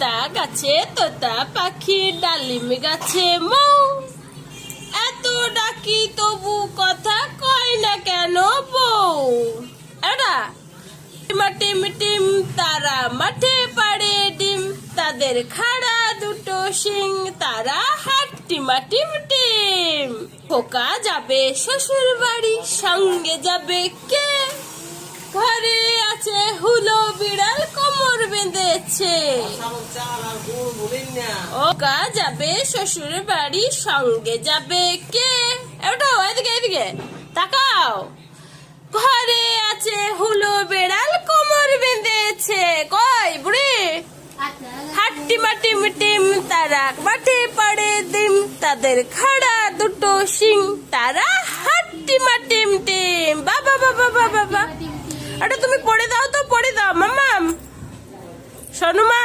লতা গাছে তোতা পাখি, ডালিম গাছে মৌ। এত ডাকি তবু কথা কয় না কেন বউ। এটা টিম টিম তারা মাঠে পাড়ে ডিম, তাদের খাড়া দুটো শিং, তারা হাট টিম টিম। খোকা যাবে শ্বশুর বাড়ি, সঙ্গে যাবে কে? ঘরে আছে হুলো বিড়াল, কোমর বেঁধেছে। ওকা যাবে শ্বশুর বাড়ি, সঙ্গে যাবে কে? ওটাও এদিকে এদিকে তাকাও। ঘরে আছে হুলো বিড়াল, কোমর বেঁধেছে। কই বুড়ি? হাট টিম টিম তারা মাঠে পাড়ে ডিম, তাদের খাড়া দুটো শিং, তারা হাট টিম টিম। বাবা বাবা বাবা বাবা, এটা তুমি পড়ে দাও তো, পড়ে দাও মাম্মাম। শোনো মা।